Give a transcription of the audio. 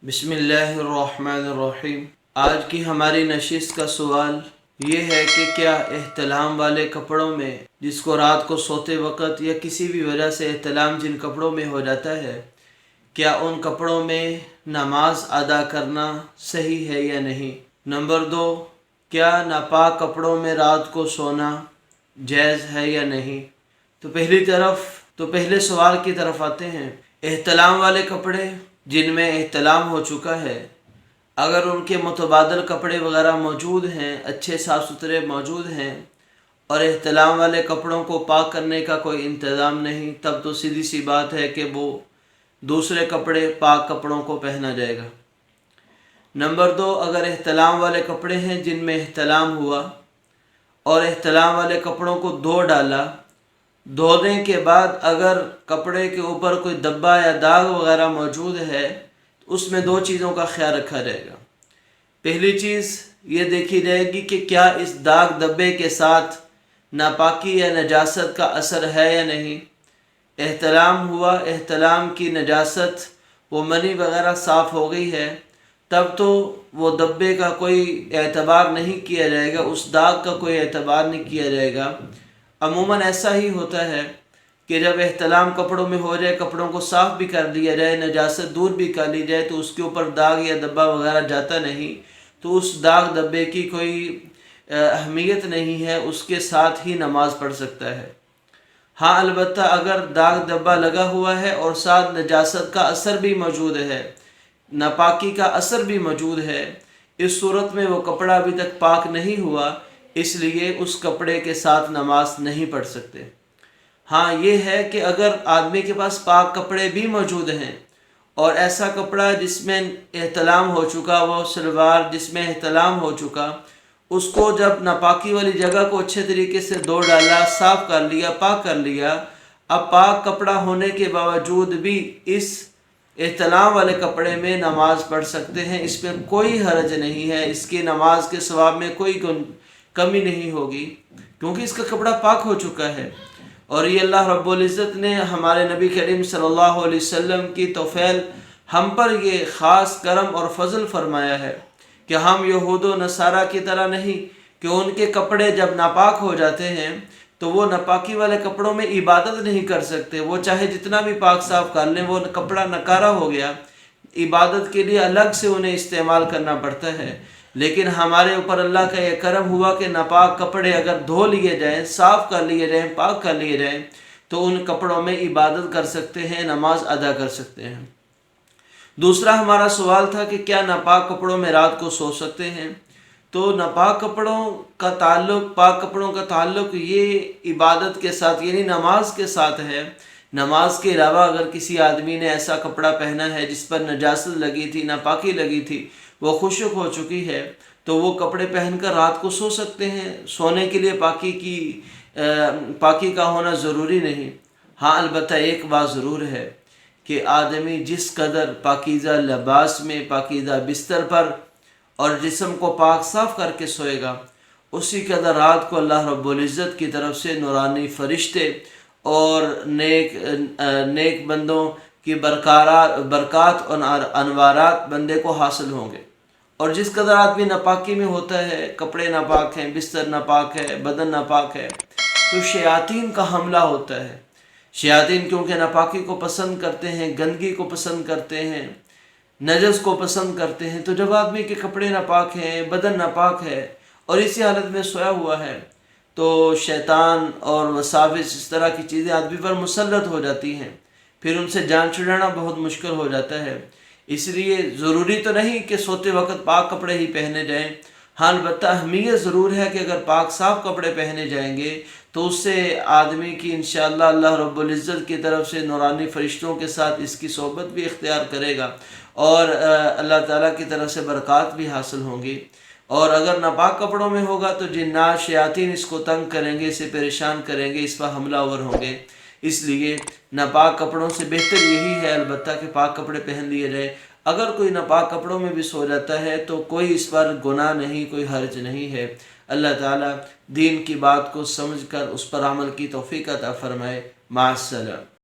بسم اللہ الرحمن الرحیم۔ آج کی ہماری نشست کا سوال یہ ہے کہ کیا احتلام والے کپڑوں میں، جس کو رات کو سوتے وقت یا کسی بھی وجہ سے احتلام جن کپڑوں میں ہو جاتا ہے، کیا ان کپڑوں میں نماز ادا کرنا صحیح ہے یا نہیں؟ نمبر 2، کیا ناپاک کپڑوں میں رات کو سونا جائز ہے یا نہیں؟ تو پہلے سوال کی طرف آتے ہیں۔ احتلام والے کپڑے جن میں احتلام ہو چکا ہے، اگر ان کے متبادل کپڑے وغیرہ موجود ہیں، اچھے صاف ستھرے موجود ہیں، اور احتلام والے کپڑوں کو پاک کرنے کا کوئی انتظام نہیں، تب تو سیدھی سی بات ہے کہ وہ دوسرے کپڑے پاک کپڑوں کو پہنا جائے گا۔ نمبر 2، اگر احتلام والے کپڑے ہیں جن میں احتلام ہوا اور احتلام والے کپڑوں کو دھو ڈالا، دھونے کے بعد اگر کپڑے کے اوپر کوئی دبا یا داغ وغیرہ موجود ہے تو اس میں 2 چیزوں کا خیال رکھا جائے گا۔ پہلی چیز یہ دیکھی جائے گی کہ کیا اس داغ دبے کے ساتھ ناپاکی یا نجاست کا اثر ہے یا نہیں۔ احتلام ہوا، احتلام کی نجاست وہ منی وغیرہ صاف ہو گئی ہے، تب تو وہ دبے کا کوئی اعتبار نہیں کیا جائے گا، اس داغ کا کوئی اعتبار نہیں کیا جائے گا۔ عموماً ایسا ہی ہوتا ہے کہ جب احتلام کپڑوں میں ہو جائے، کپڑوں کو صاف بھی کر لیا جائے، نجاست دور بھی کر لی جائے، تو اس کے اوپر داغ یا دبا وغیرہ جاتا نہیں، تو اس داغ دبے کی کوئی اہمیت نہیں ہے، اس کے ساتھ ہی نماز پڑھ سکتا ہے۔ ہاں، البتہ اگر داغ دبا لگا ہوا ہے اور ساتھ نجاست کا اثر بھی موجود ہے، ناپاکی کا اثر بھی موجود ہے، اس صورت میں وہ کپڑا ابھی تک پاک نہیں ہوا، اس لیے اس کپڑے کے ساتھ نماز نہیں پڑھ سکتے۔ ہاں، یہ ہے کہ اگر آدمی کے پاس پاک کپڑے بھی موجود ہیں اور ایسا کپڑا جس میں احتلام ہو چکا، وہ شلوار جس میں احتلام ہو چکا، اس کو جب ناپاکی والی جگہ کو اچھے طریقے سے دھو ڈالا، صاف کر لیا، پاک کر لیا، اب پاک کپڑا ہونے کے باوجود بھی اس احتلام والے کپڑے میں نماز پڑھ سکتے ہیں، اس میں کوئی حرج نہیں ہے، اس کی نماز کے ثواب میں کوئی کمی نہیں ہوگی، کیونکہ اس کا کپڑا پاک ہو چکا ہے۔ اور یہ اللہ رب العزت نے ہمارے نبی کریم صلی اللہ علیہ وسلم کی توفیل ہم پر یہ خاص کرم اور فضل فرمایا ہے کہ ہم یہود و نصارہ کی طرح نہیں کہ ان کے کپڑے جب ناپاک ہو جاتے ہیں تو وہ ناپاکی والے کپڑوں میں عبادت نہیں کر سکتے، وہ چاہے جتنا بھی پاک صاف کر لیں، وہ کپڑا نکارہ ہو گیا، عبادت کے لیے الگ سے انہیں استعمال کرنا پڑتا ہے۔ لیکن ہمارے اوپر اللہ کا یہ کرم ہوا کہ ناپاک کپڑے اگر دھو لیے جائیں، صاف کر لیے جائیں، پاک کر لیے جائیں، تو ان کپڑوں میں عبادت کر سکتے ہیں، نماز ادا کر سکتے ہیں۔ دوسرا ہمارا سوال تھا کہ کیا ناپاک کپڑوں میں رات کو سو سکتے ہیں؟ تو ناپاک کپڑوں کا تعلق، پاک کپڑوں کا تعلق یہ عبادت کے ساتھ یعنی نماز کے ساتھ ہے۔ نماز کے علاوہ اگر کسی آدمی نے ایسا کپڑا پہنا ہے جس پر نجاست لگی تھی، ناپاکی لگی تھی، وہ خشک ہو چکی ہے، تو وہ کپڑے پہن کر رات کو سو سکتے ہیں۔ سونے کے لیے پاکی کا ہونا ضروری نہیں۔ ہاں، البتہ ایک بات ضرور ہے کہ آدمی جس قدر پاکیزہ لباس میں، پاکیزہ بستر پر اور جسم کو پاک صاف کر کے سوئے گا، اسی قدر رات کو اللہ رب العزت کی طرف سے نورانی فرشتے اور نیک بندوں کی برکات اور انوارات بندے کو حاصل ہوں گے۔ اور جس قدر آدمی ناپاکی میں ہوتا ہے، کپڑے ناپاک ہیں، بستر ناپاک ہے، بدن ناپاک ہے، تو شیاطین کا حملہ ہوتا ہے۔ شیاطین کیونکہ ناپاکی کو پسند کرتے ہیں، گندگی کو پسند کرتے ہیں، نجس کو پسند کرتے ہیں، تو جب آدمی کے کپڑے ناپاک ہیں، بدن ناپاک ہے اور اسی حالت میں سویا ہوا ہے، تو شیطان اور وساوس اس طرح کی چیزیں آدمی پر مسلط ہو جاتی ہیں، پھر ان سے جان چھڑانا بہت مشکل ہو جاتا ہے۔ اس لیے ضروری تو نہیں کہ سوتے وقت پاک کپڑے ہی پہنے جائیں، ہاں البتہ اہمیت ضرور ہے کہ اگر پاک صاف کپڑے پہنے جائیں گے تو اس سے آدمی کی انشاءاللہ اللہ رب العزت کی طرف سے نورانی فرشتوں کے ساتھ اس کی صحبت بھی اختیار کرے گا اور اللہ تعالیٰ کی طرف سے برکات بھی حاصل ہوں گی۔ اور اگر ناپاک کپڑوں میں ہوگا تو جنات شیاطین اس کو تنگ کریں گے، اسے پریشان کریں گے، اس پر حملہ آور ہوں گے۔ اس لیے ناپاک کپڑوں سے بہتر یہی ہے البتہ کہ پاک کپڑے پہن لیے جائیں۔ اگر کوئی ناپاک کپڑوں میں بھی سو جاتا ہے تو کوئی اس پر گناہ نہیں، کوئی حرج نہیں ہے۔ اللہ تعالیٰ دین کی بات کو سمجھ کر اس پر عمل کی توفیق عطا فرمائے۔ مع السلامہ۔